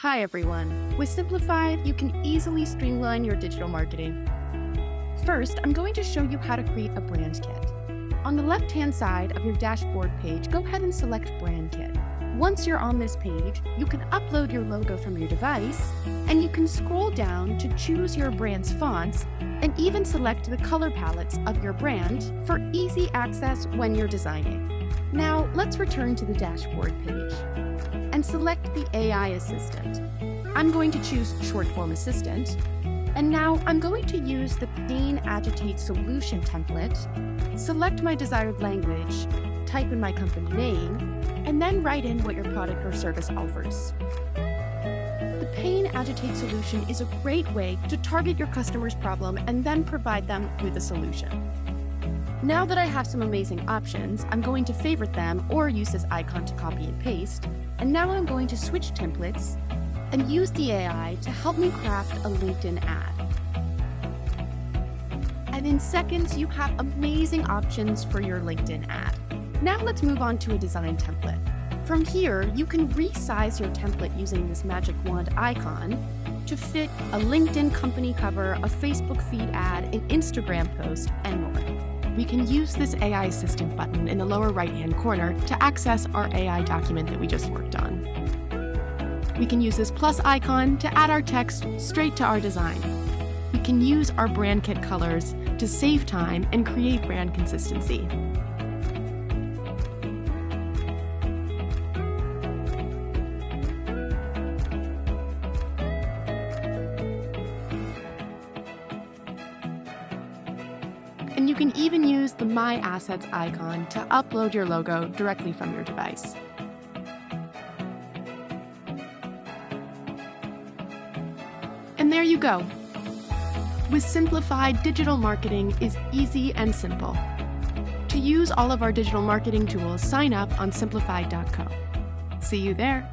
Hi everyone. With Simplified, you can easily streamline your digital marketing. First, I'm going to show you how to create a brand kit. On the left-hand side of your dashboard page, go ahead and select Brand Kit. Once you're on this page, you can upload your logo from your device, and you can scroll down to choose your brand's fonts and even select the color palettes of your brand for easy access when you're designing. Now, let's return to the dashboard page and select the AI assistant. I'm going to choose Short Form Assistant, and now I'm going to use the pain-agitate-solution template, select my desired language, type in my company name, and then write in what your product or service offers. The pain-agitate-solution is a great way to target your customer's problem and then provide them with a solution. Now that I have some amazing options, I'm going to favorite them or use this icon to copy and paste. And now I'm going to switch templates and use the AI to help me craft a LinkedIn ad. And in seconds, you have amazing options for your LinkedIn ad. Now let's move on to a design template. From here, you can resize your template using this magic wand icon to fit a LinkedIn company cover, a Facebook feed ad, an Instagram post, and more. We can use this AI assistant button in the lower right-hand corner to access our AI document that we just worked on. We can use this plus icon to add our text straight to our design. We can use our brand kit colors to save time and create brand consistency. And you can even use the My Assets icon to upload your logo directly from your device. And there you go. With Simplified, digital marketing is easy and simple. To use all of our digital marketing tools, sign up on simplified.co. See you there.